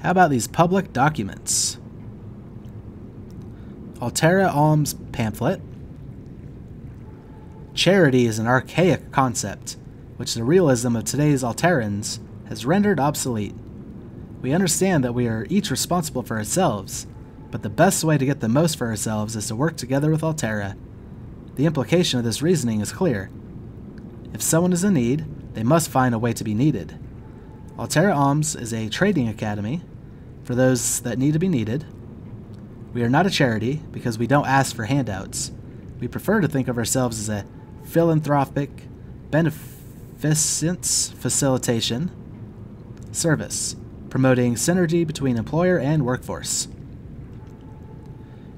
How about these public documents? Altera Alms Pamphlet. Charity is an archaic concept, which the realism of today's Alterans has rendered obsolete. We understand that we are each responsible for ourselves, but the best way to get the most for ourselves is to work together with Altera. The implication of this reasoning is clear. If someone is in need, they must find a way to be needed. Altera Alms is a trading academy for those that need to be needed. We are not a charity because we don't ask for handouts. We prefer to think of ourselves as a philanthropic beneficence facilitation service, promoting synergy between employer and workforce.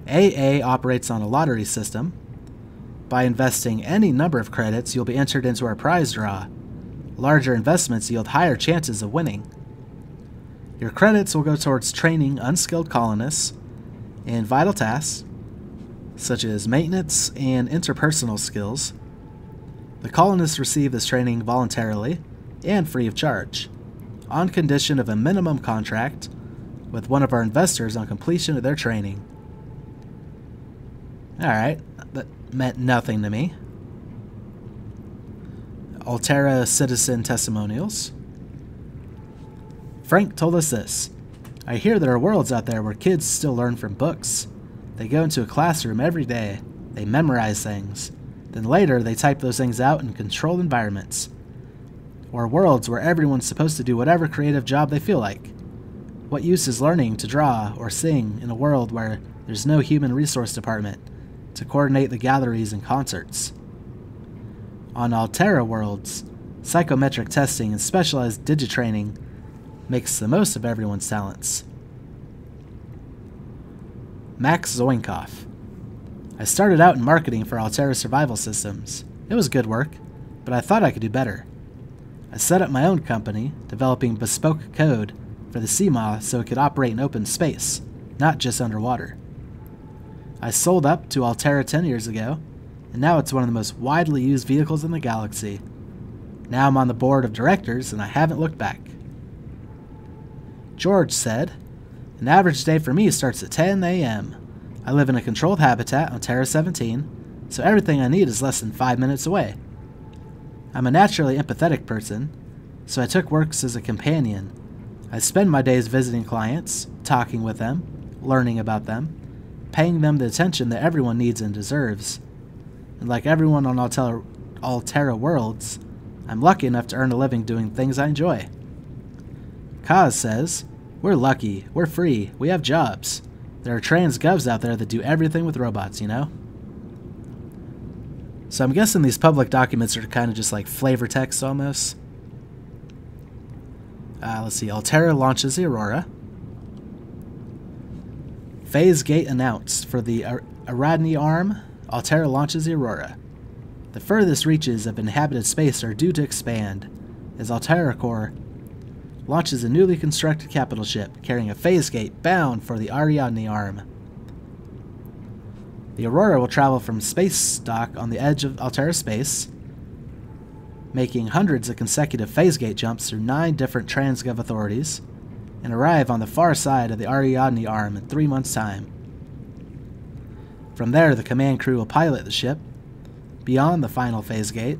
AA operates on a lottery system. By investing any number of credits, you'll be entered into our prize draw. Larger investments yield higher chances of winning. Your credits will go towards training unskilled colonists in vital tasks, such as maintenance and interpersonal skills. The colonists receive this training voluntarily and free of charge, on condition of a minimum contract with one of our investors on completion of their training. Alright, that meant nothing to me. Altera Citizen Testimonials. Frank told us this. I hear there are worlds out there where kids still learn from books. They go into a classroom every day. They memorize things. Then later they type those things out in controlled environments. Or worlds where everyone's supposed to do whatever creative job they feel like. What use is learning to draw or sing in a world where there's no human resource department to coordinate the galleries and concerts? On Altera worlds, psychometric testing and specialized digitraining makes the most of everyone's talents. Max Zoinkoff. I started out in marketing for Altera Survival Systems. It was good work, but I thought I could do better. I set up my own company, developing bespoke code for the Seamoth so it could operate in open space, not just underwater. I sold up to Altera 10 years ago, and now it's one of the most widely used vehicles in the galaxy. Now I'm on the board of directors, and I haven't looked back. George said, an average day for me starts at 10 a.m. I live in a controlled habitat on Terra 17, so everything I need is less than 5 minutes away. I'm a naturally empathetic person, so I took works as a companion. I spend my days visiting clients, talking with them, learning about them, paying them the attention that everyone needs and deserves. And like everyone on Altera worlds, I'm lucky enough to earn a living doing things I enjoy. Kaz says, we're lucky, we're free, we have jobs. There are trans govs out there that do everything with robots, you know? So I'm guessing these public documents are kind of just like flavor text almost. Let's see, Altera launches the Aurora. Phase gate announced for the Aradni arm. Altera launches the Aurora. The furthest reaches of inhabited space are due to expand, as Altera Core launches a newly constructed capital ship carrying a phase gate bound for the Ariadne arm. The Aurora will travel from space dock on the edge of Altera space, making hundreds of consecutive phase gate jumps through 9 different Transgov authorities, and arrive on the far side of the Ariadne arm in 3 months' time. From there, the command crew will pilot the ship beyond the final phase gate,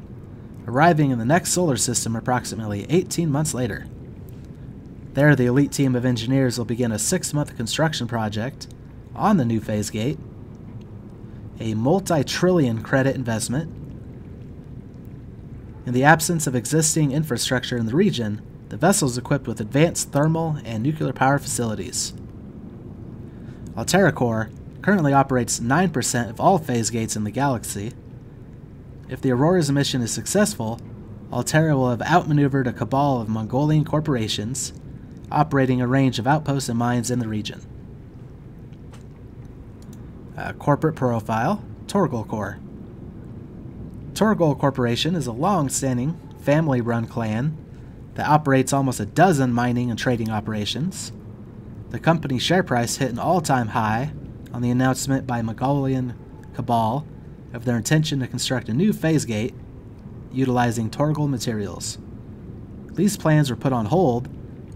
arriving in the next solar system approximately 18 months later. There, the elite team of engineers will begin a 6-month construction project on the new phase gate, a multi-trillion credit investment. In the absence of existing infrastructure in the region, the vessel is equipped with advanced thermal and nuclear power facilities. Altera Core currently operates 9% of all phase gates in the galaxy. If the Aurora's mission is successful, Altera will have outmaneuvered a cabal of Mongolian corporations, operating a range of outposts and mines in the region. Corporate profile, Torgal Corp. Torgal Corporation is a long-standing, family-run clan that operates almost a dozen mining and trading operations. The company's share price hit an all-time high on the announcement by Mongolian cabal of their intention to construct a new phase gate utilizing Torgal materials. These plans were put on hold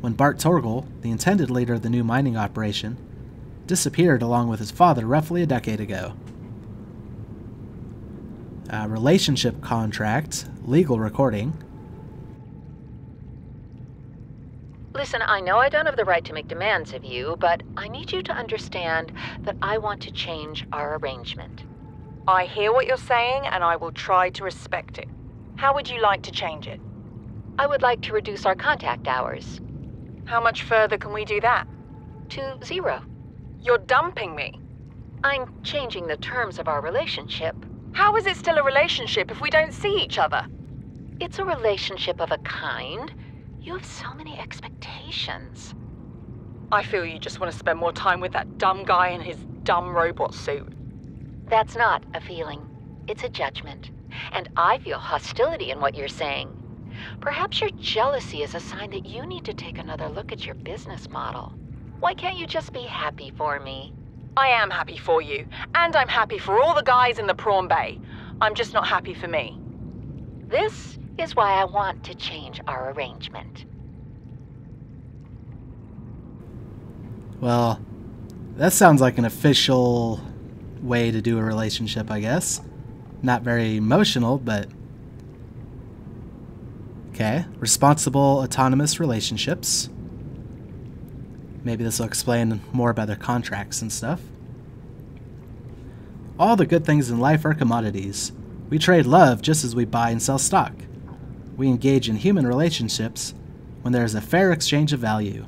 when Bart Torgel, the intended leader of the new mining operation, disappeared along with his father roughly a decade ago. Relationship contract, legal recording. Listen, I know I don't have the right to make demands of you, but I need you to understand that I want to change our arrangement. I hear what you're saying, and I will try to respect it. How would you like to change it? I would like to reduce our contact hours. How much further can we do that? To 0. You're dumping me. I'm changing the terms of our relationship. How is it still a relationship if we don't see each other? It's a relationship of a kind. You have so many expectations. I feel you just want to spend more time with that dumb guy in his dumb robot suit. That's not a feeling. It's a judgment. And I feel hostility in what you're saying. Perhaps your jealousy is a sign that you need to take another look at your business model. Why can't you just be happy for me? I am happy for you, and I'm happy for all the guys in the prawn bay. I'm just not happy for me. This is why I want to change our arrangement. Well, that sounds like an official way to do a relationship, I guess. Not very emotional, but... Okay, responsible, autonomous relationships. Maybe this will explain more about their contracts and stuff. All the good things in life are commodities. We trade love just as we buy and sell stock. We engage in human relationships when there is a fair exchange of value.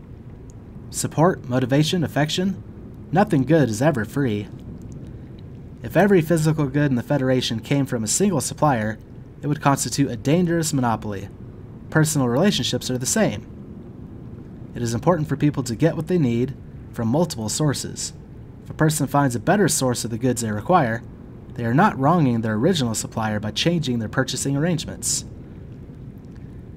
Support, motivation, affection, nothing good is ever free. If every physical good in the Federation came from a single supplier, it would constitute a dangerous monopoly. Personal relationships are the same. It is important for people to get what they need from multiple sources. If a person finds a better source of the goods they require, they are not wronging their original supplier by changing their purchasing arrangements.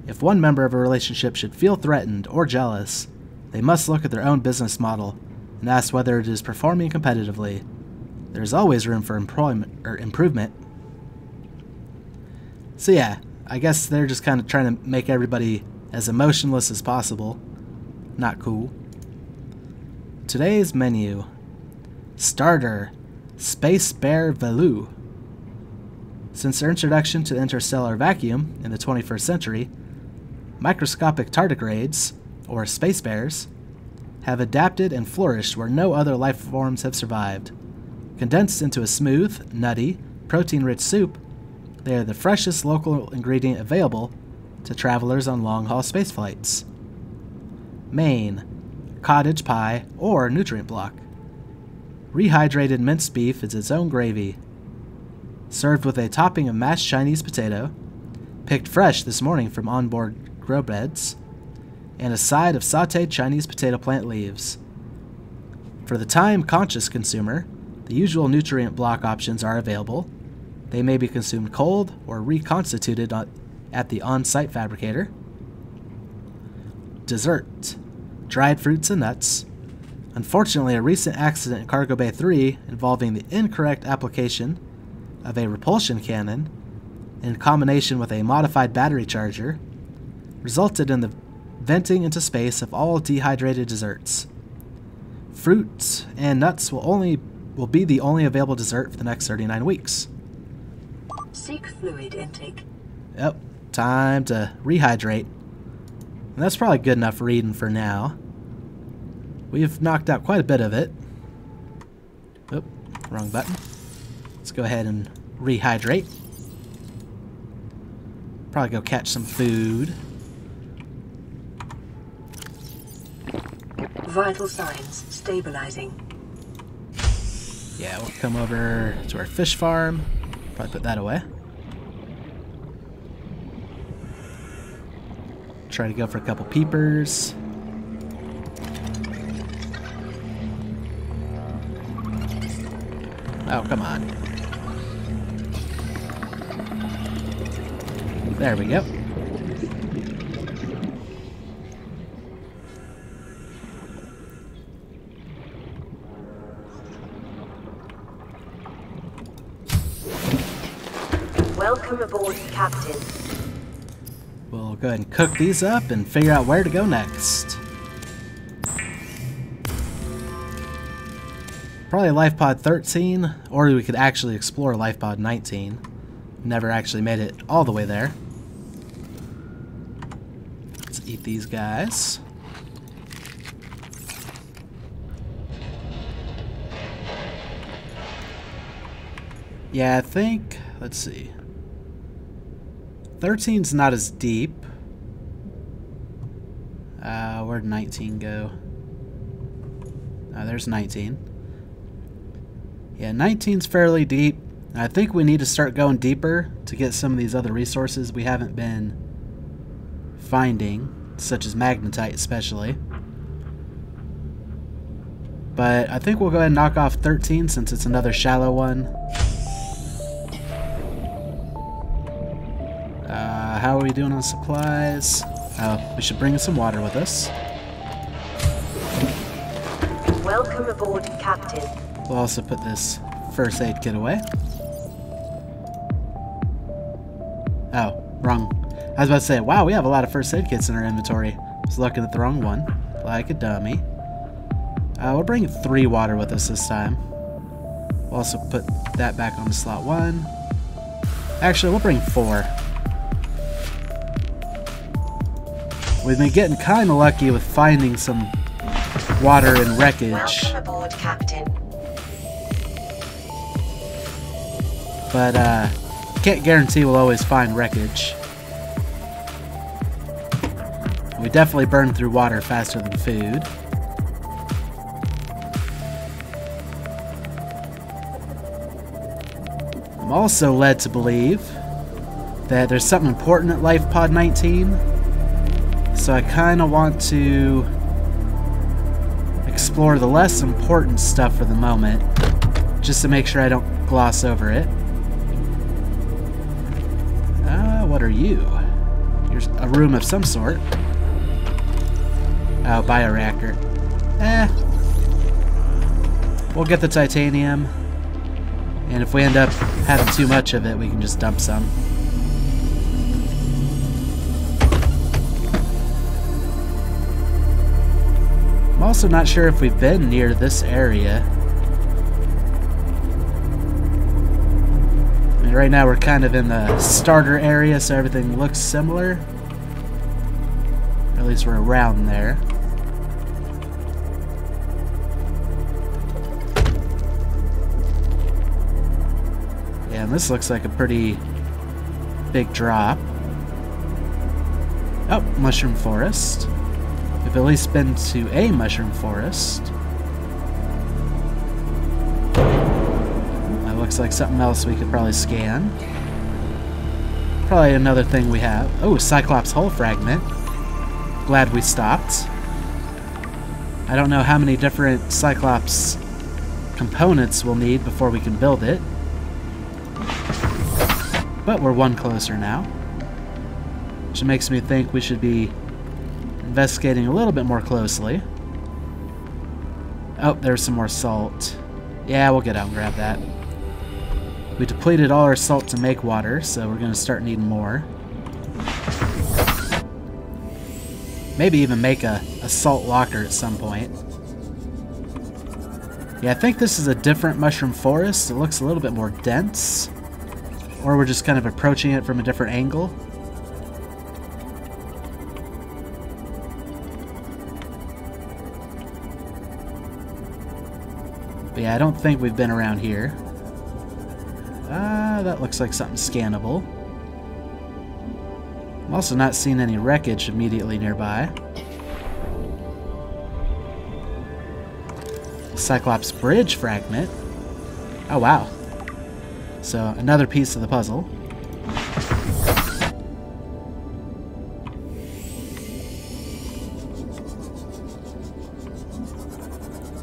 If one member of a relationship should feel threatened or jealous, they must look at their own business model and ask whether it is performing competitively. There is always room for improvement. So yeah, I guess they're just kind of trying to make everybody as emotionless as possible. Not cool. Today's menu. Starter. Space Bear Valoo. Since their introduction to the interstellar vacuum in the 21st century, microscopic tardigrades, or space bears, have adapted and flourished where no other life forms have survived. Condensed into a smooth, nutty, protein-rich soup, they are the freshest local ingredient available to travelers on long-haul space flights. Main, cottage pie or nutrient block. Rehydrated minced beef is its own gravy. Served with a topping of mashed Chinese potato, picked fresh this morning from onboard grow beds, and a side of sautéed Chinese potato plant leaves. For the time-conscious consumer, the usual nutrient block options are available. They may be consumed cold or reconstituted at the on-site fabricator. Dessert. Dried fruits and nuts. Unfortunately, a recent accident in Cargo Bay 3 involving the incorrect application of a repulsion cannon in combination with a modified battery charger resulted in the venting into space of all dehydrated desserts. Fruits and nuts will be the only available dessert for the next 39 weeks. Seek fluid intake. Yep, time to rehydrate. And that's probably good enough reading for now. We've knocked out quite a bit of it. Oop, wrong button. Let's go ahead and rehydrate. Probably go catch some food. Vital signs stabilizing. Yeah, we'll come over to our fish farm. Probably put that away. Try to go for a couple peepers. Oh, come on. There we go. Welcome aboard, Captain. We'll go ahead and cook these up and figure out where to go next. Probably lifepod 13, or we could actually explore lifepod 19. Never actually made it all the way there. Let's eat these guys. Yeah, I think, let's see. 13's not as deep. Where'd 19 go? Oh, there's 19. Yeah, 19's fairly deep. I think we need to start going deeper to get some of these other resources we haven't been finding, such as magnetite especially. But I think we'll go ahead and knock off 13 since it's another shallow one. How are we doing on supplies? Oh, we should bring some water with us. Welcome aboard, Captain. We'll also put this first aid kit away. Oh, wrong. I was about to say, wow, we have a lot of first aid kits in our inventory. I was looking at the wrong one, like a dummy. We'll bring 3 water with us this time. We'll also put that back on slot 1. Actually, we'll bring 4. We've been getting kind of lucky with finding some water and wreckage. Welcome aboard, Captain. But, can't guarantee we'll always find wreckage. We definitely burn through water faster than food. I'm also led to believe that there's something important at lifepod 19. So I kind of want to explore the less important stuff for the moment, just to make sure I don't gloss over it. What are you? Here's a room of some sort. Oh, bioreactor. We'll get the titanium, and if we end up having too much of it, we can just dump some. I'm also not sure if we've been near this area. I mean, right now we're kind of in the starter area, so everything looks similar. Or at least we're around there. Yeah, and this looks like a pretty big drop. Oh, mushroom forest. We've at least been to a mushroom forest. That looks like something else we could probably scan. Probably another thing we have. Oh, cyclops hull fragment. Glad we stopped. I don't know how many different cyclops components we'll need before we can build it. But we're one closer now. Which makes me think we should be investigating a little bit more closely. Oh, there's some more salt. Yeah, we'll get out and grab that. We depleted all our salt to make water, so we're going to start needing more. Maybe even make a salt locker at some point. Yeah, I think this is a different mushroom forest. It looks a little bit more dense. Or we're just kind of approaching it from a different angle. But yeah, I don't think we've been around here. That looks like something scannable. I'm also not seeing any wreckage immediately nearby. Cyclops bridge fragment. Oh wow. So another piece of the puzzle.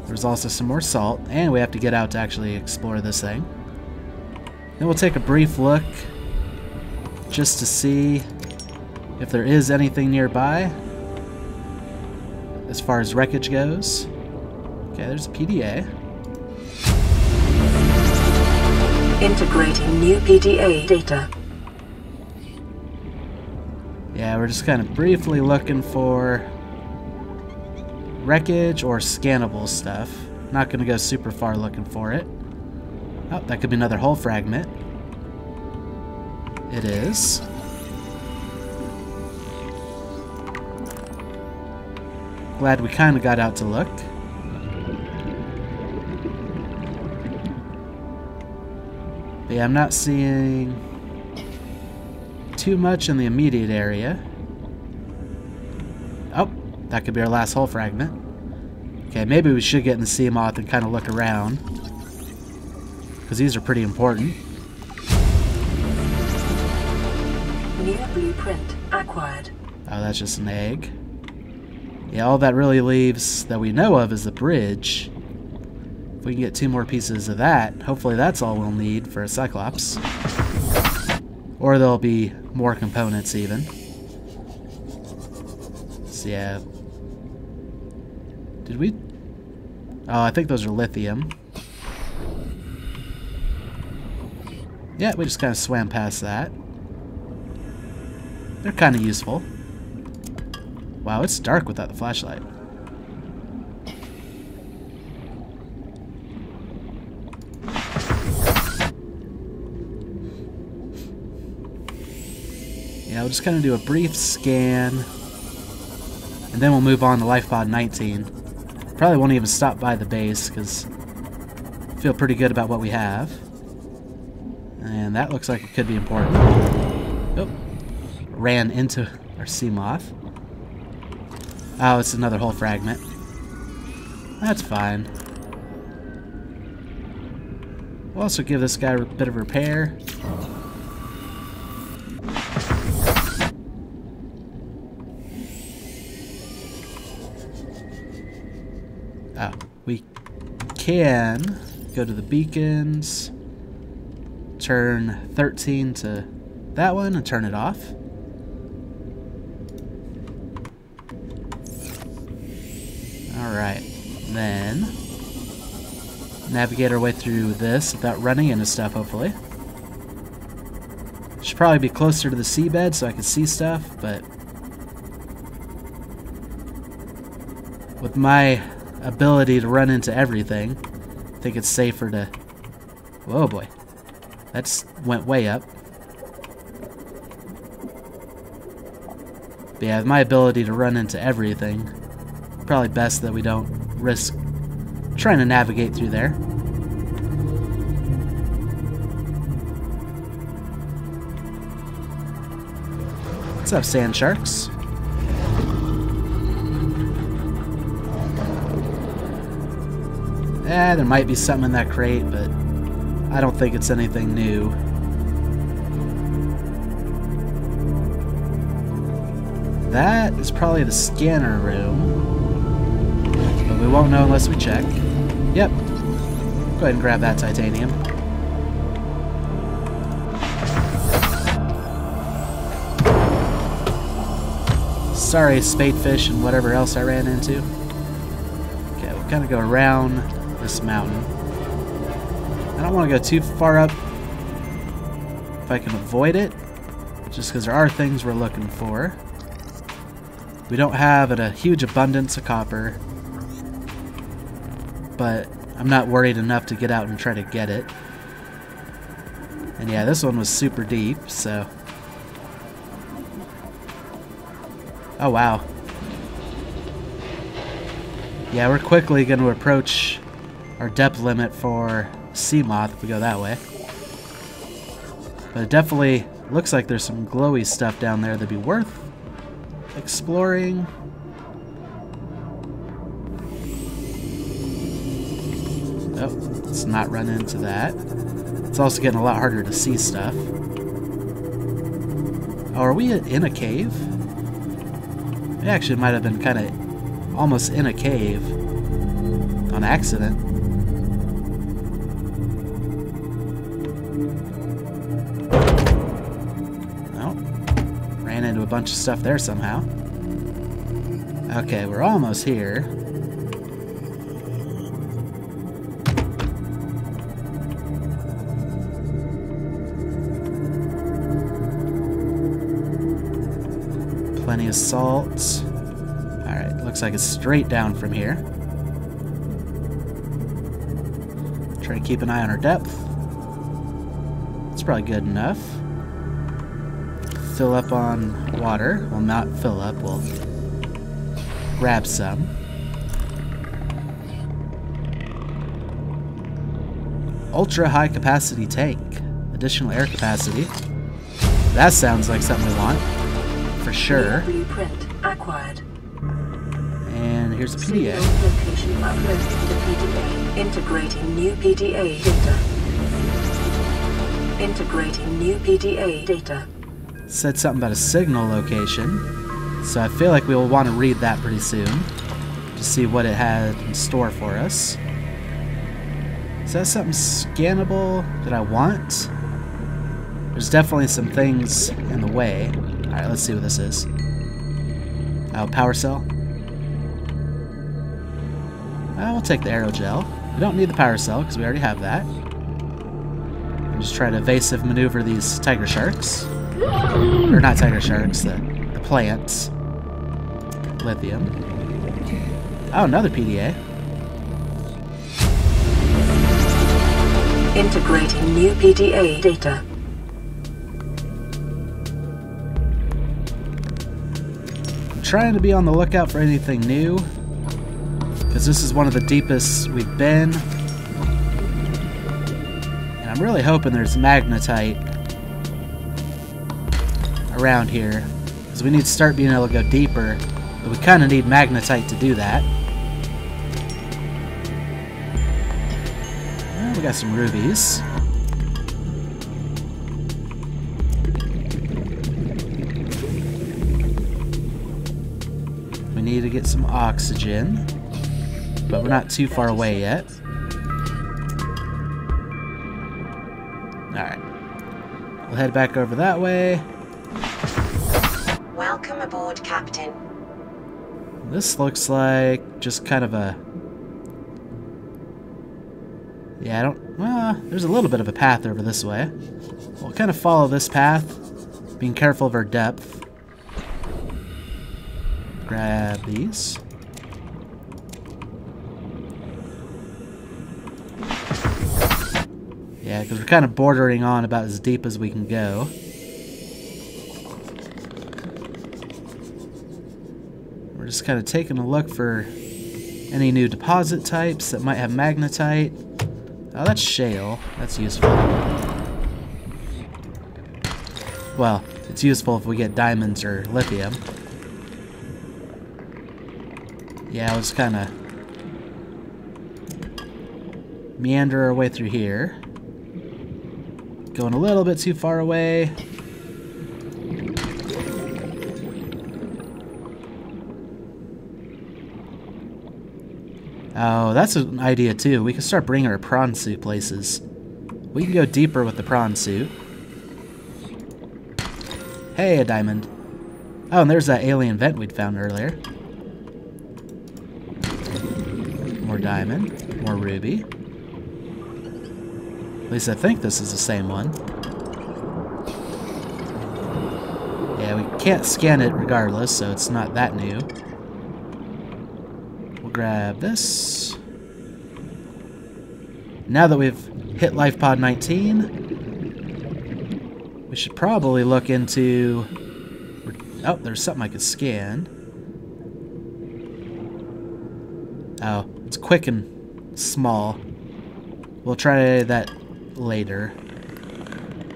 There's also some more salt, and we have to get out to actually explore this thing. Then we'll take a brief look just to see if there is anything nearby as far as wreckage goes. Okay, there's a PDA. Integrating new PDA data. Yeah, we're just kind of briefly looking for wreckage or scannable stuff. Not going to go super far looking for it. Oh, that could be another hull fragment. It is. Glad we kind of got out to look. But yeah, I'm not seeing too much in the immediate area. Oh, that could be our last hull fragment. Okay, maybe we should get in the sea moth and kind of look around, because these are pretty important. New blueprint acquired. Oh, that's just an egg. Yeah, all that really leaves that we know of is the bridge. If we can get 2 more pieces of that, hopefully that's all we'll need for a cyclops. Or there'll be more components even. So yeah. Did we? Oh, I think those are lithium. Yeah, we just kind of swam past that. They're kind of useful. Wow, it's dark without the flashlight. Yeah, we'll just kind of do a brief scan, and then we'll move on to lifepod 19. Probably won't even stop by the base, because I feel pretty good about what we have. And that looks like it could be important. Oh, ran into our sea moth. Oh, it's another hull fragment. That's fine. We'll also give this guy a bit of repair. Oh, we can go to the beacons, turn 13 to that one, and turn it off. Alright, then navigate our way through this without running into stuff, hopefully. Should probably be closer to the seabed so I can see stuff, but with my ability to run into everything, I think it's safer to... Whoa, boy. That went way up. But yeah, with my ability to run into everything, probably best that we don't risk trying to navigate through there. What's up, sand sharks? There might be something in that crate, but I don't think it's anything new. That is probably the scanner room, but we won't know unless we check. Yep. Go ahead and grab that titanium. Sorry, spadefish and whatever else I ran into. Okay, we'll kind of go around this mountain. I don't want to go too far up if I can avoid it, just because there are things we're looking for. We don't have a huge abundance of copper, but I'm not worried enough to get out and try to get it. And yeah, this one was super deep, so... Oh, wow. Yeah, we're quickly going to approach our depth limit for sea moth if we go that way. But it definitely looks like there's some glowy stuff down there that'd be worth exploring. Oh, let's not run into that. It's also getting a lot harder to see stuff. Oh, are we in a cave? We actually might have been kind of almost in a cave on accident. Oh, ran into a bunch of stuff there somehow. Okay, we're almost here. Plenty of salt. Alright, looks like it's straight down from here. Try to keep an eye on our depth. It's probably good enough. Fill up on water. Well, not fill up. We'll grab some. Ultra high capacity tank. Additional air capacity. That sounds like something we want. For sure. Blueprint acquired. And here's a PDA. Location uploaded to the PDA. Integrating new PDA data. Integrating new PDA data. Said something about a signal location. So I feel like we will want to read that pretty soon. To see what it had in store for us. Is that something scannable that I want? There's definitely some things in the way. Alright, let's see what this is. Oh, power cell. We'll take the aerogel. We don't need the power cell because we already have that. And just try to evasive maneuver these tiger sharks. Or not tiger sharks, the plants. Lithium. Oh, another PDA. Integrating new PDA data. I'm trying to be on the lookout for anything new, because this is one of the deepest we've been. And I'm really hoping there's magnetite around here, because we need to start being able to go deeper, but we kind of need magnetite to do that. Well, we got some rubies. We need to get some oxygen, but we're not too far away yet. Alright. We'll head back over that way. Welcome aboard, Captain. This looks like just kind of a... Yeah, I don't... Well, there's a little bit of a path over this way. We'll kind of follow this path, being careful of our depth. Grab these. Yeah, because we're kind of bordering on about as deep as we can go. We're just kind of taking a look for any new deposit types that might have magnetite. Oh, that's shale. That's useful. Well, it's useful if we get diamonds or lithium. Yeah, let's kind of meander our way through here. Going a little bit too far away. Oh, that's an idea too. We can start bringing our prawn suit places. We can go deeper with the prawn suit. Hey, a diamond. Oh, and there's that alien vent we'd found earlier. More diamond. More ruby. At least I think this is the same one. Yeah, we can't scan it regardless, so it's not that new. We'll grab this. Now that we've hit lifepod 19, we should probably look into... Oh, there's something I could scan. Oh, it's quick and small. We'll try that later.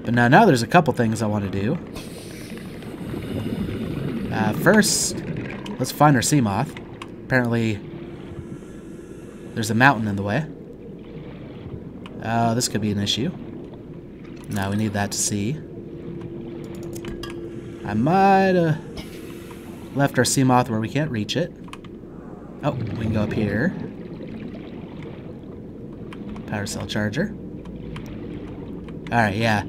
But now there's a couple things I want to do. First, let's find our sea moth. Apparently, there's a mountain in the way. Oh, this could be an issue. No, we need that to see. I might have left our sea moth where we can't reach it. Oh, we can go up here. Power cell charger. Alright, yeah.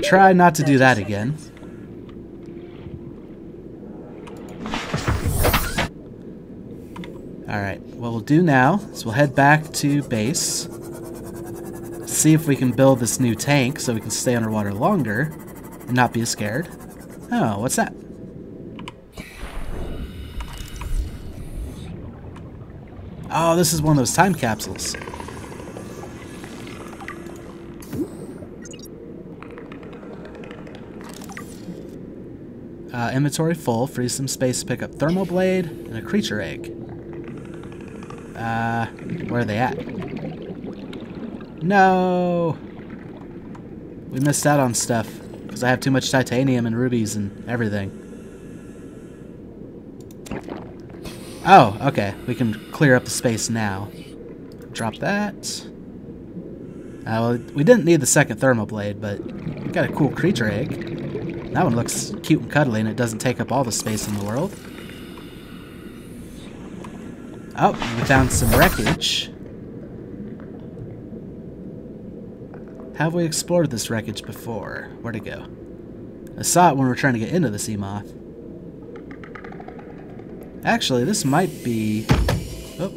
Try not to do that again. Alright, what we'll do now is we'll head back to base. See if we can build this new tank so we can stay underwater longer and not be scared. Oh, what's that? Oh, this is one of those time capsules. Inventory full. Free some space to pick up thermal blade and a creature egg. Where are they at? No! We missed out on stuff because I have too much titanium and rubies and everything. Oh, okay. We can clear up the space now. Drop that. Well, we didn't need the second thermal blade, but we got a cool creature egg. That one looks cute and cuddly, and it doesn't take up all the space in the world. Oh, we found some wreckage. Have we explored this wreckage before? Where'd it go? I saw it when we were trying to get into the Seamoth. Actually, this might be... Oh.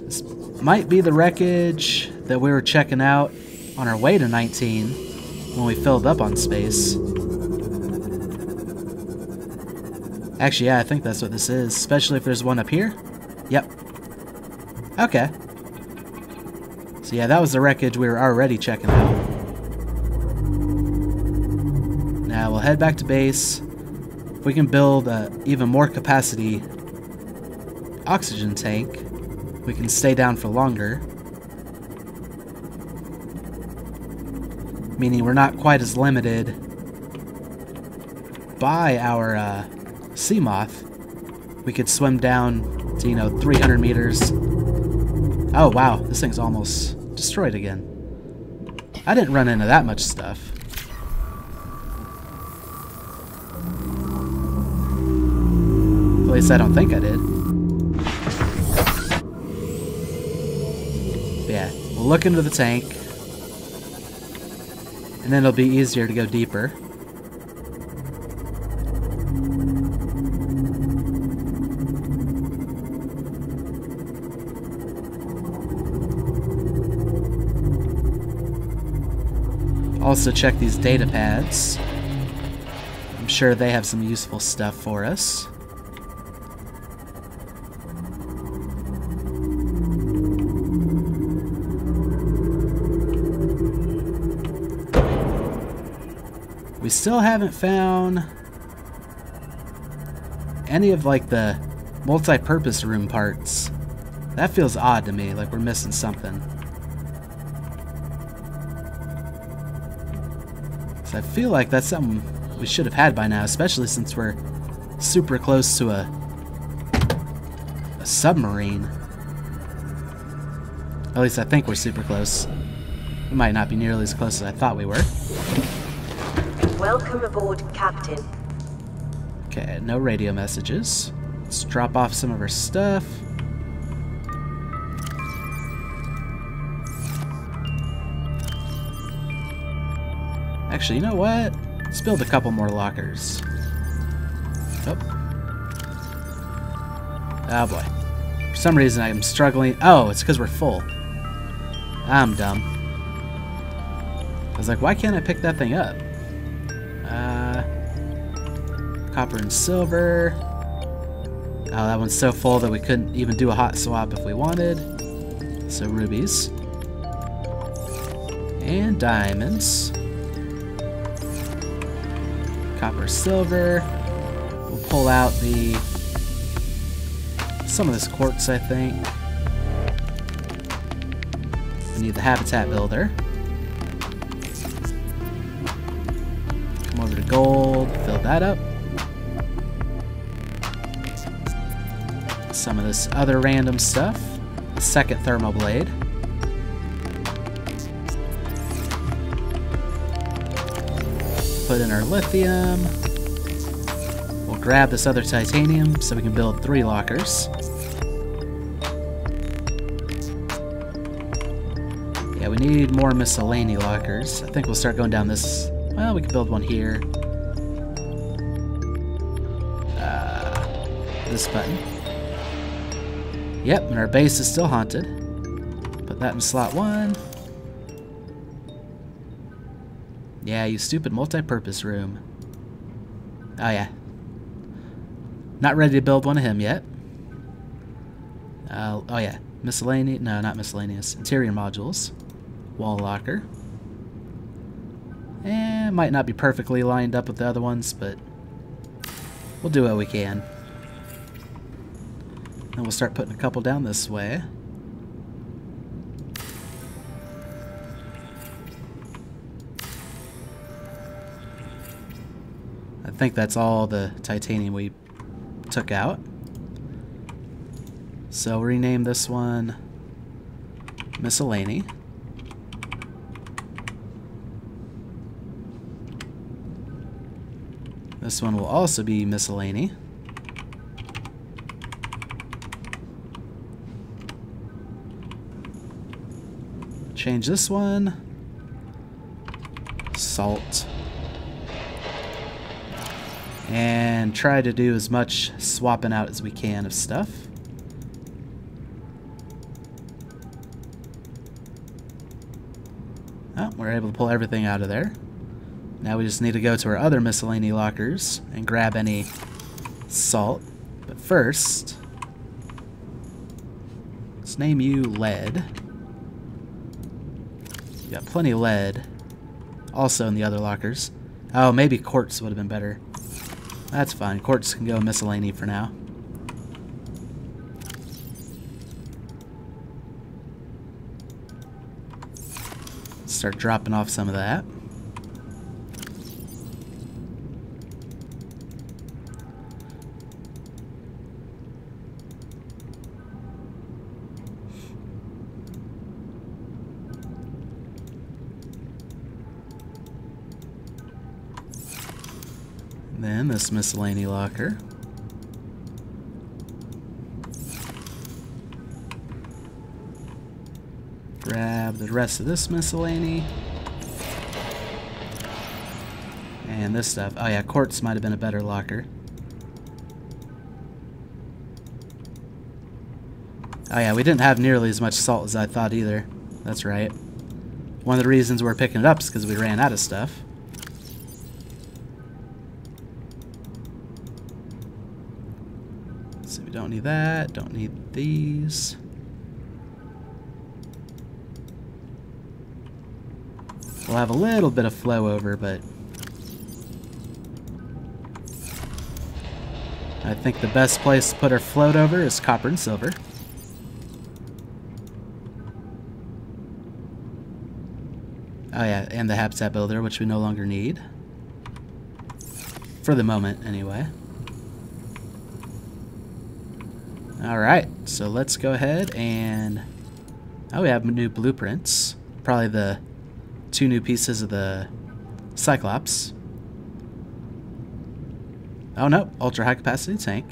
This might be the wreckage that we were checking out on our way to 19 when we filled up on space. Actually, yeah, I think that's what this is, especially if there's one up here. Yep. Okay. So yeah, that was the wreckage we were already checking out. Now we'll head back to base. If we can build even more capacity oxygen tank, we can stay down for longer. Meaning we're not quite as limited by our Seamoth. We could swim down to, you know, 300 meters. Oh wow, this thing's almost destroyed again. I didn't run into that much stuff. At least I don't think I did. But yeah, we'll look into the tank. And then it'll be easier to go deeper. Also check these data pads. I'm sure they have some useful stuff for us. We still haven't found any of like the multi-purpose room parts. That feels odd to me, like we're missing something. So I feel like that's something we should have had by now, especially since we're super close to a submarine. At least I think we're super close. We might not be nearly as close as I thought we were. Welcome aboard, Captain. Okay, no radio messages. Let's drop off some of our stuff. Actually, you know what? Let's build a couple more lockers. Oh. Oh boy. For some reason I'm struggling. Oh, it's because we're full. I'm dumb. I was like, why can't I pick that thing up? Copper and silver. Oh, that one's so full that we couldn't even do a hot swap if we wanted. So rubies. And diamonds. Copper, silver. We'll pull out some of this quartz, I think. We need the habitat builder. Come over to gold, fill that up. Some of this other random stuff. The second thermal blade. Put in our lithium. We'll grab this other titanium so we can build 3 lockers. Yeah, we need more miscellaneous lockers. I think we'll start going down this. Well, we can build one here. This button. Yep, and our base is still haunted. Put that in slot 1. Yeah, you stupid multi-purpose room. Oh yeah. Not ready to build one of him yet. Oh yeah. Miscellaneous. No, not miscellaneous. Interior modules. Wall locker. And Might not be perfectly lined up with the other ones, but we'll do what we can. And we'll start putting a couple down this way. I think that's all the titanium we took out. So we'll rename this one Miscellany. This one will also be Miscellany. Change this one. Salt. And try to do as much swapping out as we can of stuff. Oh, we're able to pull everything out of there. Now we just need to go to our other miscellany lockers and grab any salt. But first, let's name you lead. Got plenty of lead. Also in the other lockers. Oh, maybe quartz would have been better. That's fine. Quartz can go miscellany for now. Start dropping off some of that. Then this miscellany locker. Grab the rest of this miscellany. And this stuff. Oh yeah, quartz might have been a better locker. Oh yeah, we didn't have nearly as much salt as I thought either. That's right. One of the reasons we're picking it up is because we ran out of stuff. So we don't need that, don't need these. We'll have a little bit of flow over, but I think the best place to put our float over is copper and silver. Oh yeah, and the habitat builder, which we no longer need. For the moment, anyway. Alright, so let's go ahead and... Oh, we have new blueprints. Probably the 2 new pieces of the cyclops. Oh no, ultra high capacity tank.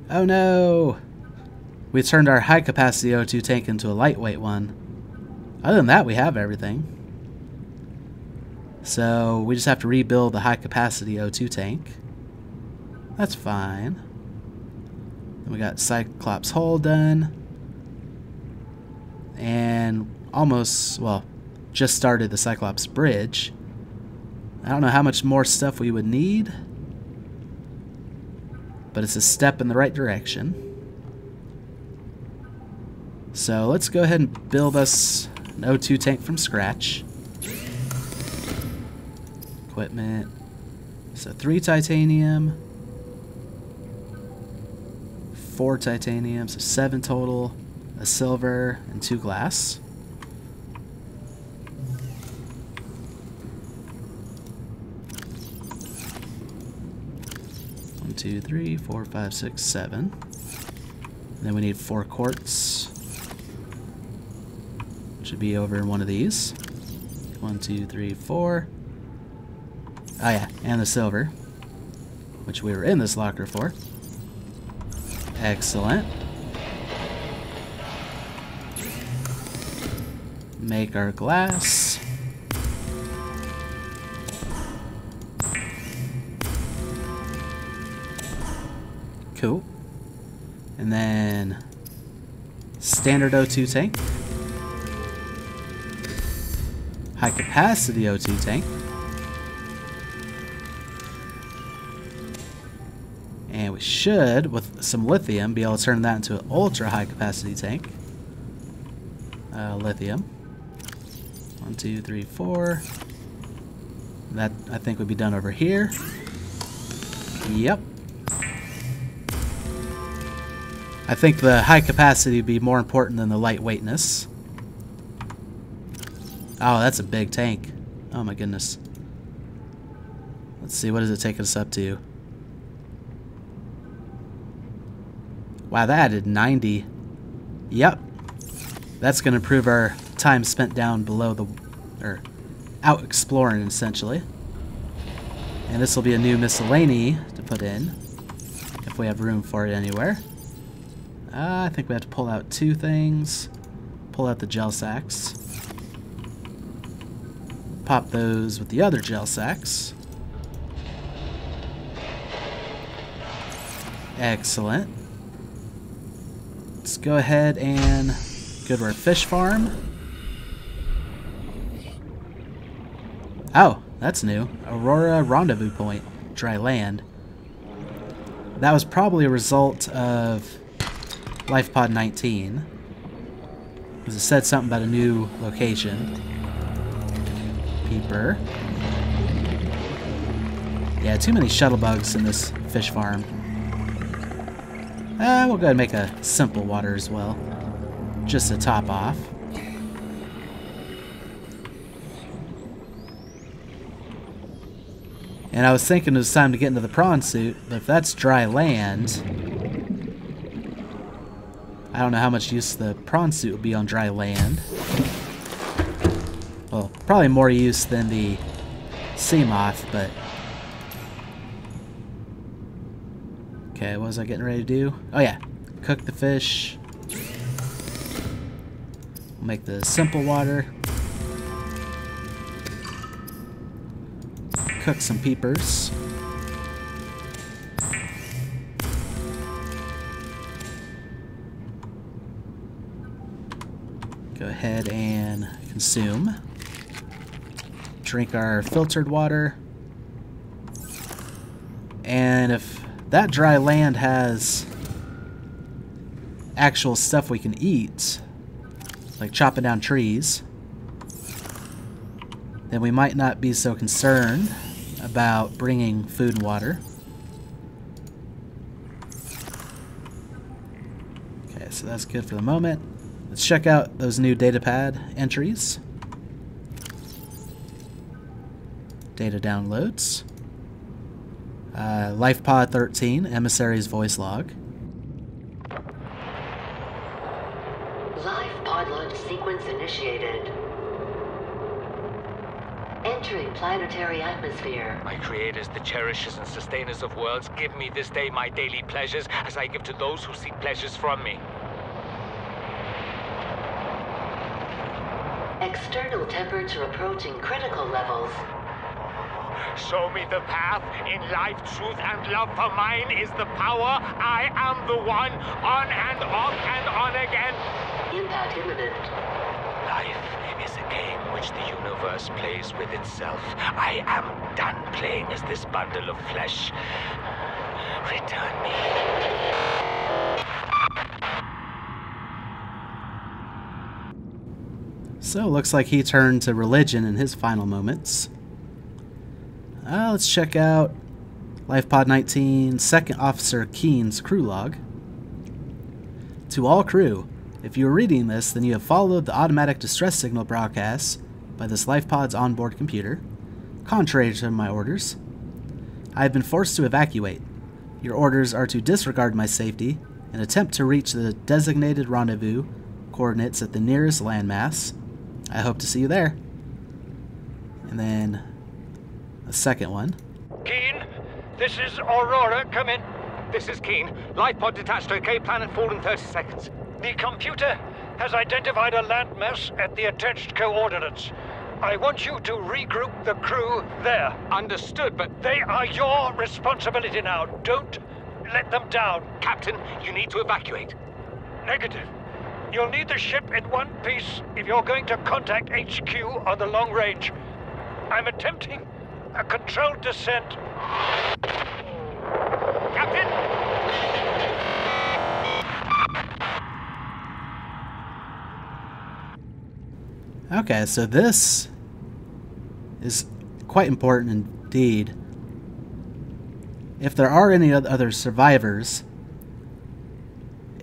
Oh no! We turned our high capacity O2 tank into a lightweight one. Other than that, we have everything. So we just have to rebuild the high capacity O2 tank. That's fine. Then we got Cyclops hull done. And almost, well, just started the Cyclops bridge. I don't know how much more stuff we would need, but it's a step in the right direction. So let's go ahead and build us an O2 tank from scratch. Equipment. So 3 titanium, 4 titanium, so 7 total, a silver, and 2 glass. One, 2, 3, 4, 5, 6, 7. And then we need 4 quartz. Should be over in one of these. 1, 2, 3, 4. Oh yeah, and the silver, which we were in this locker for. Excellent. Make our glass. Cool. And then standard O2 tank. High capacity O2 tank. And we should, with some lithium, be able to turn that into an ultra high capacity tank. Lithium. 1, 2, 3, 4. That, I think, would be done over here. Yep. I think the high capacity would be more important than the lightweightness. Oh, that's a big tank. Oh my goodness. Let's see, what does it take us up to? Wow, that added 90. Yep. That's going to improve our time spent down below the... or out exploring, essentially. And this will be a new miscellany to put in, if we have room for it anywhere. I think we have to pull out 2 things. Pull out the gel sacks. Pop those with the other gel sacks. Excellent. Let's go ahead and go to our fish farm. Oh, that's new. Aurora Rendezvous Point. Dry land. That was probably a result of lifepod 19. Because it said something about a new location. Peeper. Yeah, too many shuttle bugs in this fish farm. We'll go ahead and make a simple water as well. Just to top off. And I was thinking it was time to get into the prawn suit, but if that's dry land, I don't know how much use the prawn suit will be on dry land. Well, probably more use than the sea moth, but... Okay, what was I getting ready to do? Oh yeah, cook the fish. We'll make the simple water. Cook some peepers. Go ahead and consume. Drink our filtered water. And if that dry land has actual stuff we can eat, like chopping down trees, then we might not be so concerned about bringing food and water. Okay, so that's good for the moment. Let's check out those new datapad entries. Data downloads. Lifepod 13, Emissary's voice log. Lifepod launch sequence initiated. Entering planetary atmosphere. My creators, the cherishers and sustainers of worlds, give me this day my daily pleasures as I give to those who seek pleasures from me. External temperature approaching critical levels. Show me the path. In life, truth, and love for mine is the power. I am the one. On and off and on again. Impact imminent. Life is a game which the universe plays with itself. I am done playing as this bundle of flesh. Return me. So, looks like he turned to religion in his final moments. Let's check out Lifepod 19, Second Officer Keen's crew log. To all crew, if you are reading this, then you have followed the automatic distress signal broadcasts by this Lifepod's onboard computer, contrary to my orders. I have been forced to evacuate. Your orders are to disregard my safety and attempt to reach the designated rendezvous coordinates at the nearest landmass. I hope to see you there. And then a second one. Keen, this is Aurora. Come in. This is Keen. Lifepod detached, okay? Planet fall in 30 seconds. The computer has identified a landmass at the attached coordinates. I want you to regroup the crew there. Understood, but... They are your responsibility now. Don't let them down. Captain, you need to evacuate. Negative. You'll need the ship in one piece if you're going to contact HQ on the long range. I'm attempting a controlled descent. Captain! Okay, so this is quite important indeed. If there are any other survivors,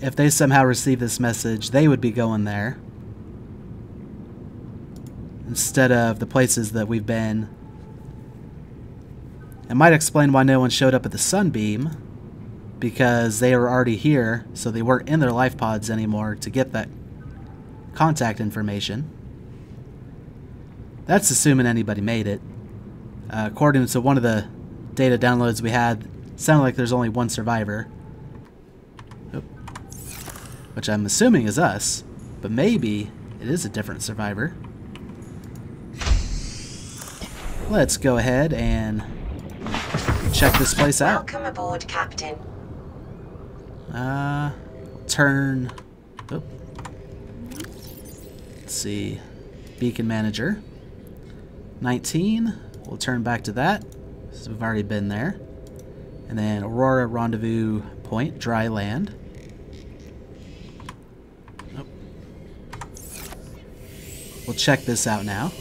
if they somehow receive this message, they would be going there instead of the places that we've been. It might explain why no one showed up at the Sunbeam, because they were already here, so they weren't in their life pods anymore to get that contact information. That's assuming anybody made it. According to one of the data downloads we had, it sounded like there's only one survivor. Which I'm assuming is us, but maybe it is a different survivor. Let's go ahead and check this place out. Welcome aboard, Captain. Turn. Oh. Let's see. Beacon Manager. 19. We'll turn back to that, so we've already been there. And then Aurora Rendezvous Point, dry land. Oh. We'll check this out now.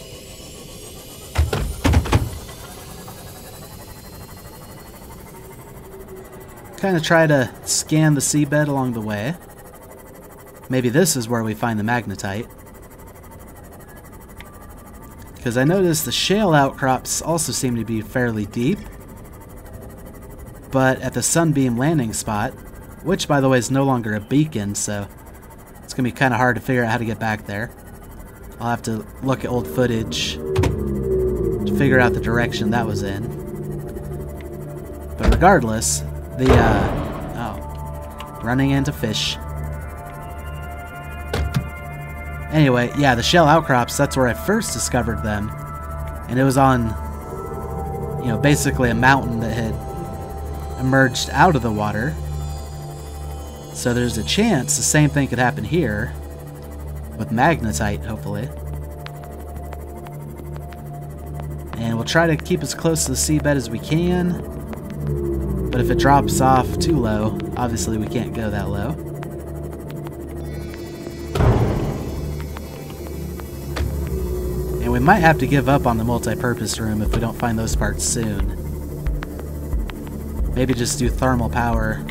Kind of try to scan the seabed along the way. Maybe this is where we find the magnetite. Because I noticed the shale outcrops also seem to be fairly deep. But at the Sunbeam landing spot, which by the way is no longer a beacon, so it's going to be kind of hard to figure out how to get back there. I'll have to look at old footage to figure out the direction that was in. But regardless, running into fish. Anyway, yeah, the shale outcrops, that's where I first discovered them. And it was on, you know, basically a mountain that had emerged out of the water. So there's a chance the same thing could happen here. With magnetite, hopefully. And we'll try to keep as close to the seabed as we can. But if it drops off too low, obviously we can't go that low. And we might have to give up on the multi-purpose room if we don't find those parts soon. Maybe just do thermal power.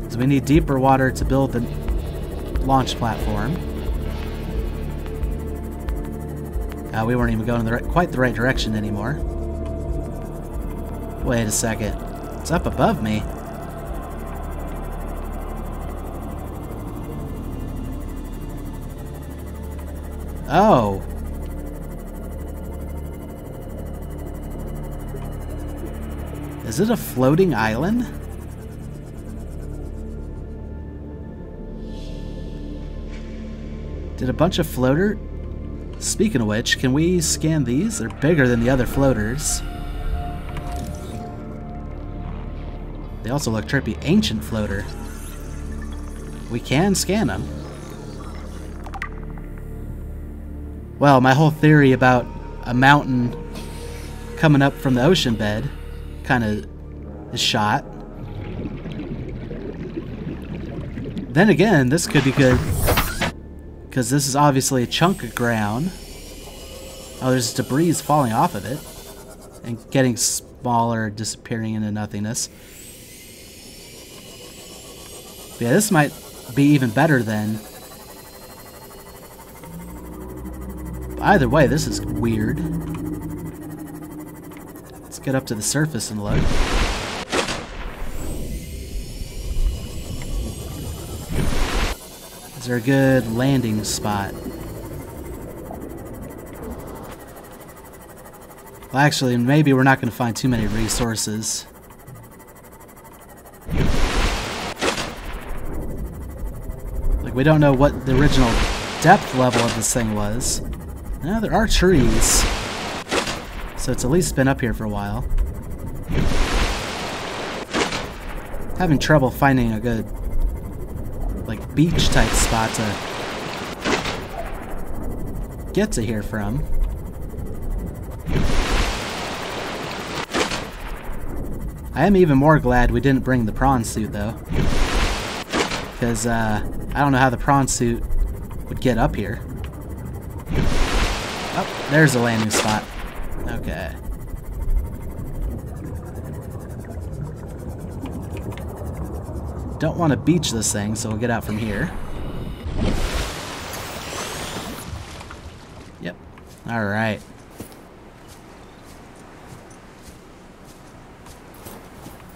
Because we need deeper water to build the launch platform. We weren't even going in quite the right direction anymore. Wait a second. It's up above me. Oh. Is it a floating island? Did a bunch of floater... Speaking of which, can we scan these? They're bigger than the other floaters. They also look trippy. Ancient floater. We can scan them. Well, my whole theory about a mountain coming up from the ocean bed kind of is shot. Then again, this could be good. Because this is obviously a chunk of ground. Oh, there's debris falling off of it. And getting smaller, disappearing into nothingness. But yeah, this might be even better then. But either way, this is weird. Let's get up to the surface and look. Is there a good landing spot? Well, actually, maybe we're not going to find too many resources. Like, we don't know what the original depth level of this thing was. Now, there are trees. So it's at least been up here for a while. Having trouble finding a good like beach type spot to get to here from. I am even more glad we didn't bring the prawn suit though, because I don't know how the prawn suit would get up here. Oh, there's a landing spot. Okay. Don't want to beach this thing, so we'll get out from here. Yep. Alright.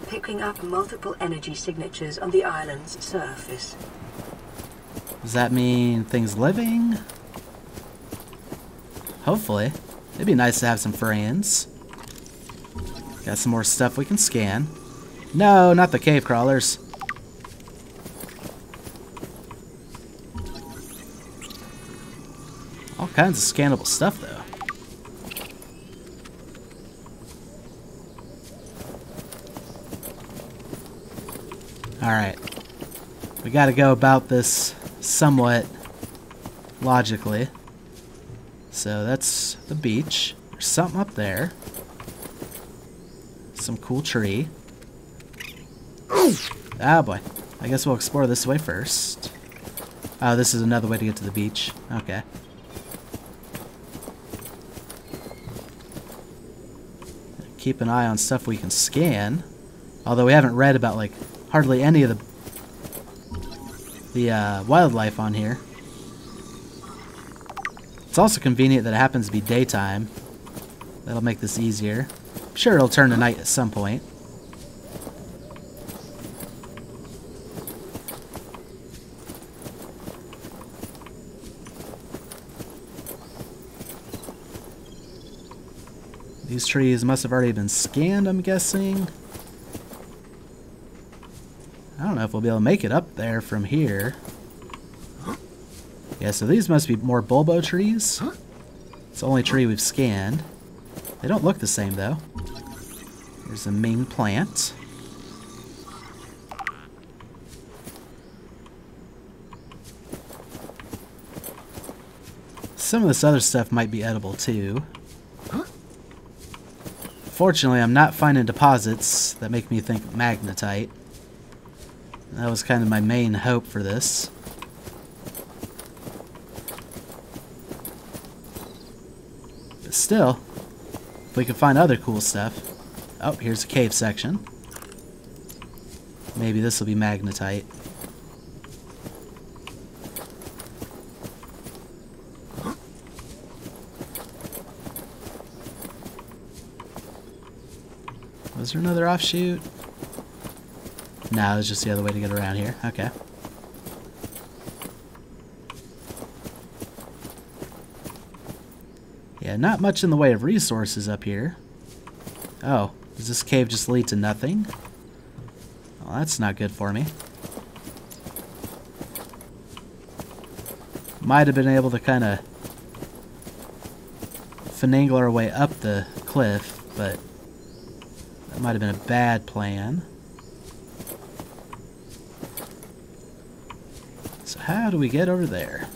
Picking up multiple energy signatures on the island's surface. Does that mean things living? Hopefully. It'd be nice to have some friends. Got some more stuff we can scan. No, not the cave crawlers. All kinds of scannable stuff, though. Alright. We gotta go about this somewhat logically. So that's the beach. There's something up there. Some cool tree. Ah, boy. I guess we'll explore this way first. Oh, this is another way to get to the beach. Okay. Keep an eye on stuff we can scan. Although we haven't read about, like, hardly any of the wildlife on here. It's also convenient that it happens to be daytime. That'll make this easier. I'm sure it'll turn to night at some point. These trees must have already been scanned, I'm guessing. I don't know if we'll be able to make it up there from here. Yeah, so these must be more bulbo trees. It's the only tree we've scanned. They don't look the same, though. Here's the main plant. Some of this other stuff might be edible, too. Fortunately, I'm not finding deposits that make me think magnetite. That was kind of my main hope for this. But still, if we can find other cool stuff. Oh, here's a cave section. Maybe this will be magnetite. Was there another offshoot? No, it was just the other way to get around here. Okay. Yeah, not much in the way of resources up here. Oh, does this cave just lead to nothing? Well, that's not good for me. Might have been able to kind of finagle our way up the cliff, but that might have been a bad plan. So how do we get over there?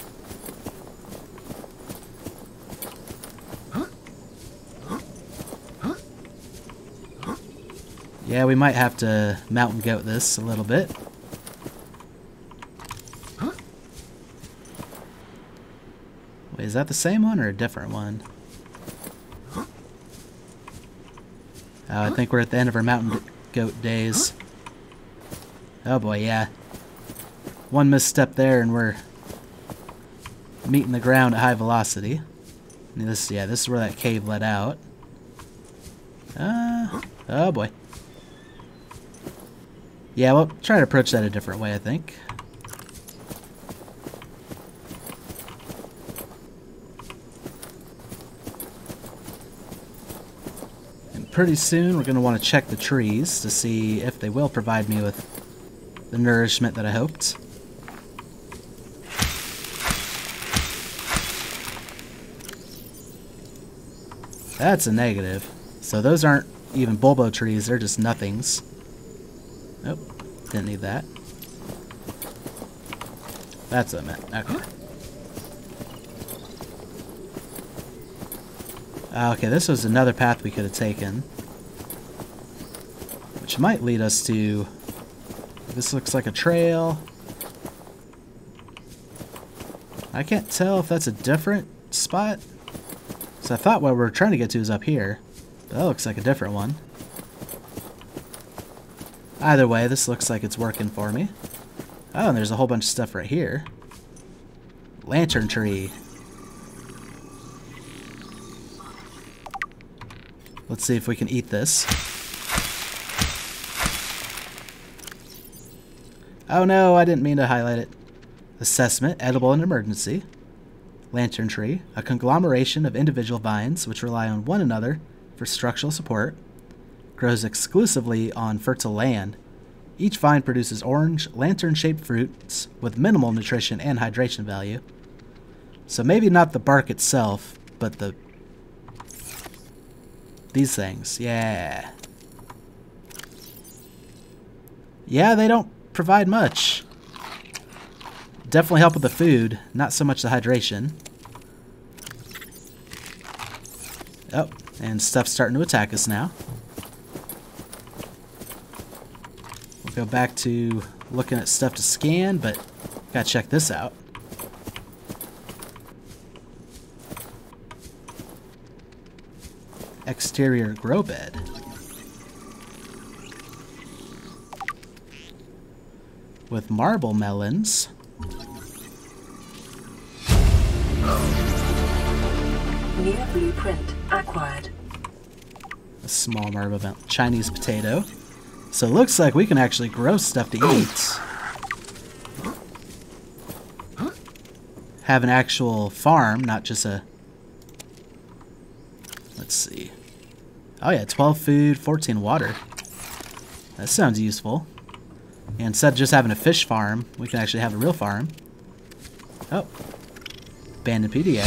Yeah, we might have to mountain goat this a little bit. Wait, is that the same one or a different one? Oh, I think we're at the end of our mountain goat days. Oh boy, yeah. One misstep there and we're meeting the ground at high velocity. And this is where that cave led out. Oh boy. Yeah, we'll try to approach that a different way, I think. And pretty soon we're going to want to check the trees to see if they will provide me with the nourishment that I hoped. That's a negative. So those aren't even bulbo trees, they're just nothings. Nope, didn't need that. That's what I meant. Okay. Okay, this was another path we could have taken. Which might lead us to... This looks like a trail. I can't tell if that's a different spot. So I thought what we're trying to get to is up here. But that looks like a different one. Either way, this looks like it's working for me. Oh, and there's a whole bunch of stuff right here. Lantern tree. Let's see if we can eat this. Oh no, I didn't mean to highlight it. Assessment, edible in emergency. Lantern tree, a conglomeration of individual vines which rely on one another for structural support. Grows exclusively on fertile land. Each vine produces orange, lantern-shaped fruits with minimal nutrition and hydration value. So maybe not the bark itself, but these things. Yeah. Yeah, they don't provide much. Definitely help with the food, not so much the hydration. Oh, and stuff's starting to attack us now. We'll go back to looking at stuff to scan, but gotta check this out. Exterior grow bed. With marble melons. New blueprint acquired. A small marble Chinese potato. So it looks like we can actually grow stuff to eat. Have an actual farm, not just a... Let's see. Oh yeah, 12 food, 14 water. That sounds useful. And instead of just having a fish farm, we can actually have a real farm. Oh. Abandoned PDA.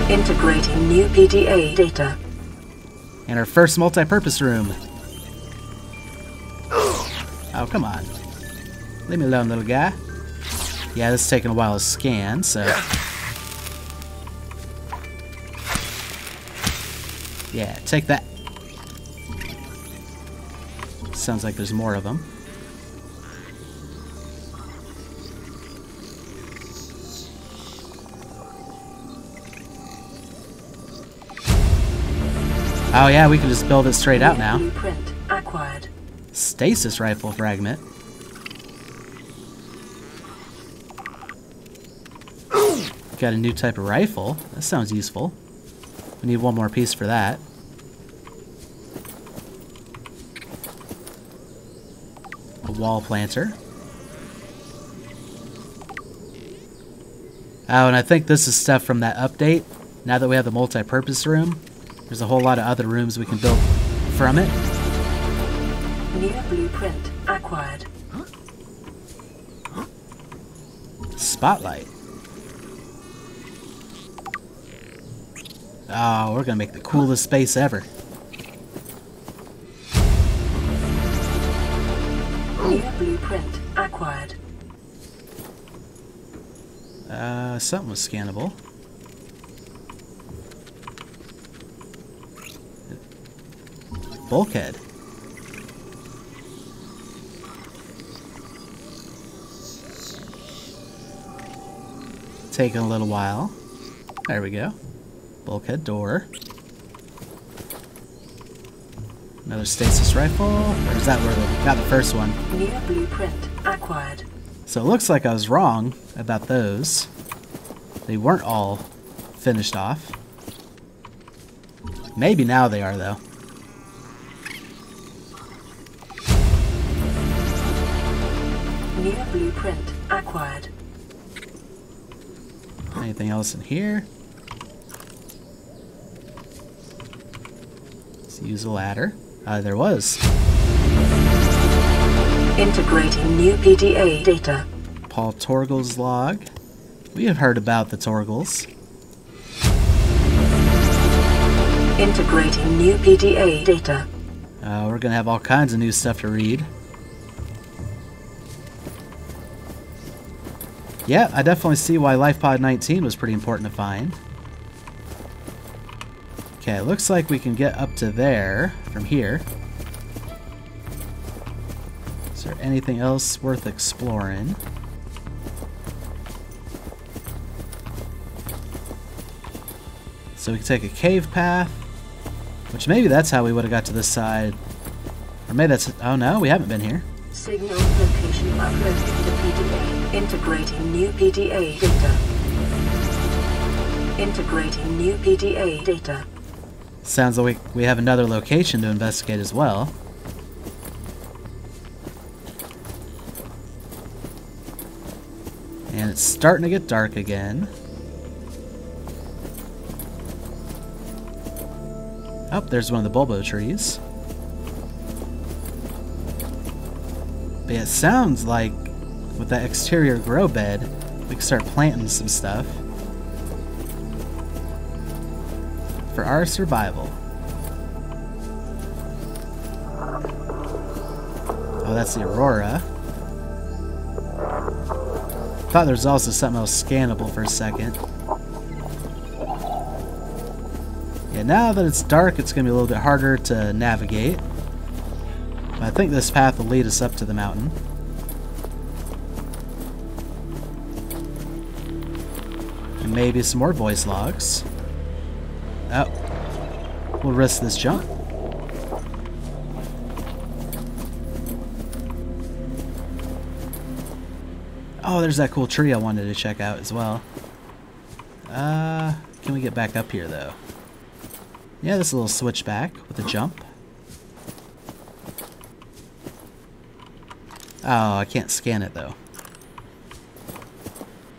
Integrating new PDA data. And our first multi-purpose room. Oh, come on. Leave me alone, little guy. Yeah, this is taking a while to scan, so... Yeah, take that. Sounds like there's more of them. Oh yeah, we can just build it straight out now. Blueprint acquired. Stasis rifle fragment. Got a new type of rifle. That sounds useful. We need one more piece for that. A wall planter. Oh, and I think this is stuff from that update. Now that we have the multi-purpose room, there's a whole lot of other rooms we can build from it. New blueprint acquired. Spotlight. Oh, we're gonna make the coolest space ever. New blueprint acquired. Something was scannable. Bulkhead. Taking a little while. There we go. Bulkhead door. Another stasis rifle. Or is that where we got the first one? New blueprint acquired. So it looks like I was wrong about those. They weren't all finished off. Maybe now they are, though. New blueprint acquired. Anything else in here? Let's use a ladder. There was. Integrating new PDA data. Paul Torgle's log. We have heard about the Torgles. Integrating new PDA data. We're gonna have all kinds of new stuff to read. Yeah, I definitely see why lifepod 19 was pretty important to find. Okay, it looks like we can get up to there from here. Is there anything else worth exploring? So we can take a cave path, which maybe that's how we would have got to this side. Or maybe that's... Oh no, we haven't been here. Signal location uploaded to PDA. Integrating new PDA data. Integrating new PDA data. Sounds like we have another location to investigate as well. And it's starting to get dark again. Oh, there's one of the bulbo trees. But yeah, it sounds like with that exterior grow bed, we can start planting some stuff for our survival. Oh, that's the Aurora. Thought there was also something else scannable for a second. Yeah, now that it's dark, it's going to be a little bit harder to navigate. But I think this path will lead us up to the mountain. And maybe some more voice logs. Oh. We'll risk this jump. Oh, there's that cool tree I wanted to check out as well. Can we get back up here, though? Yeah, this little switchback with a jump. Oh, I can't scan it, though.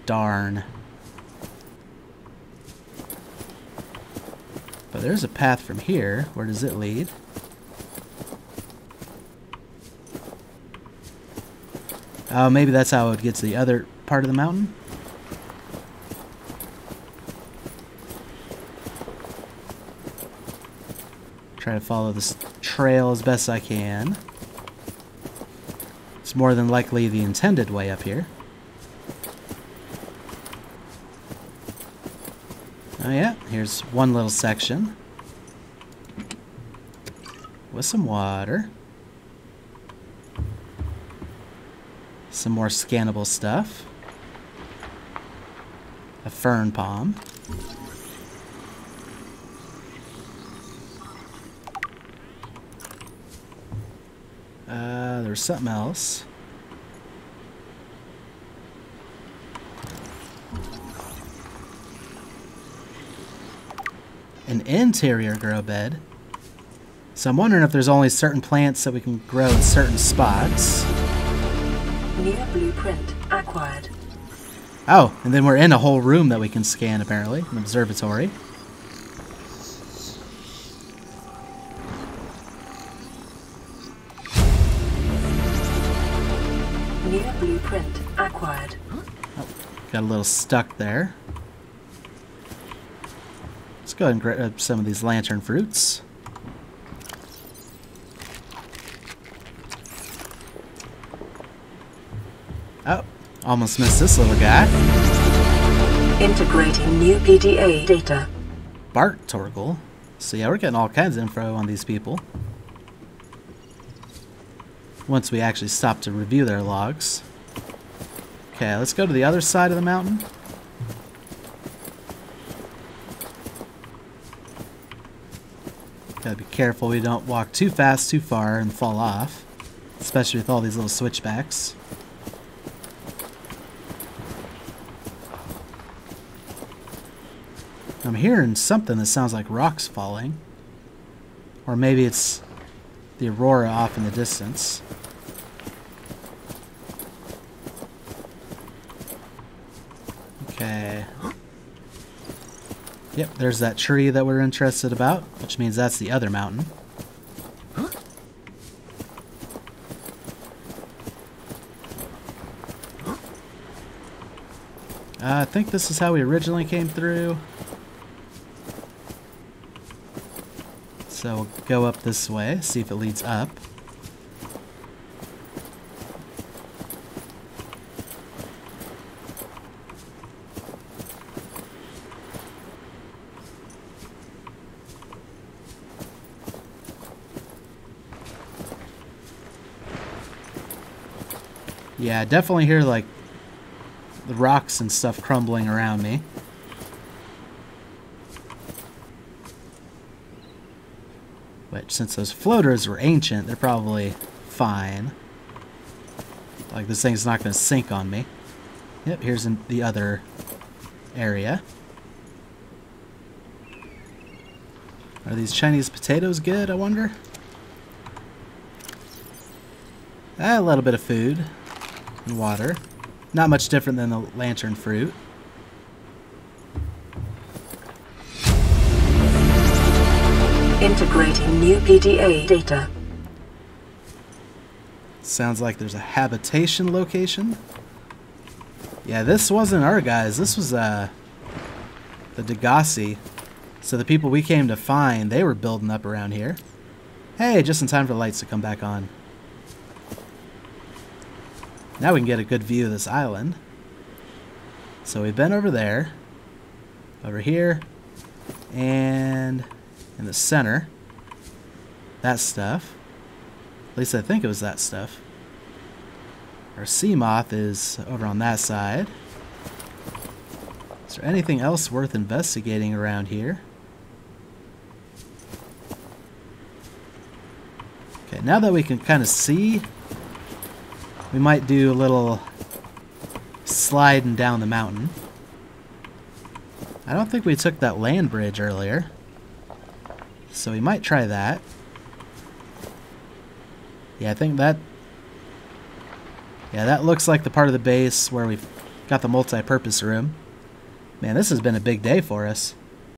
Darn. But there's a path from here. Where does it lead? Oh, maybe that's how it would get to the other part of the mountain? Try to follow this trail as best I can. It's more than likely the intended way up here. Oh yeah, here's one little section with some water. Some more scannable stuff. A fern palm. There's something else. An interior grow bed. So I'm wondering if there's only certain plants that we can grow in certain spots. New blueprint acquired. Oh, and then we're in a whole room that we can scan, apparently. An observatory. New blueprint acquired. Oh, got a little stuck there. Let's go ahead and grab some of these lantern fruits. Oh, almost missed this little guy. Integrating new PDA data. Bart Torgal. So yeah, we're getting all kinds of info on these people. Once we actually stop to review their logs. Okay, let's go to the other side of the mountain. Gotta be careful we don't walk too fast, too far, and fall off. Especially with all these little switchbacks. I'm hearing something that sounds like rocks falling. Or maybe it's the Aurora off in the distance. Okay. Yep, there's that tree that we're interested about, which means that's the other mountain. I think this is how we originally came through. So we'll go up this way, see if it leads up. Yeah, I definitely hear like the rocks and stuff crumbling around me. since those floaters were ancient, they're probably fine. Like, this thing's not going to sink on me. Yep, here's the other area. Are these Chinese potatoes good, I wonder? A little bit of food and water. Not much different than the lantern fruit. Integrating new PDA data. Sounds like there's a habitation location. Yeah, this wasn't our guys. This was the Degassi. So the people we came to find, they were building up around here. Hey, just in time for the lights to come back on. Now we can get a good view of this island. So we've been over there, over here, and in the center. That stuff. At least I think it was that stuff. Our sea moth is over on that side. Is there anything else worth investigating around here? Okay, now that we can kind of see, we might do a little sliding down the mountain. I don't think we took that land bridge earlier, so we might try that. Yeah, I think that... Yeah, that looks like the part of the base where we've got the multi-purpose room. Man, this has been a big day for us.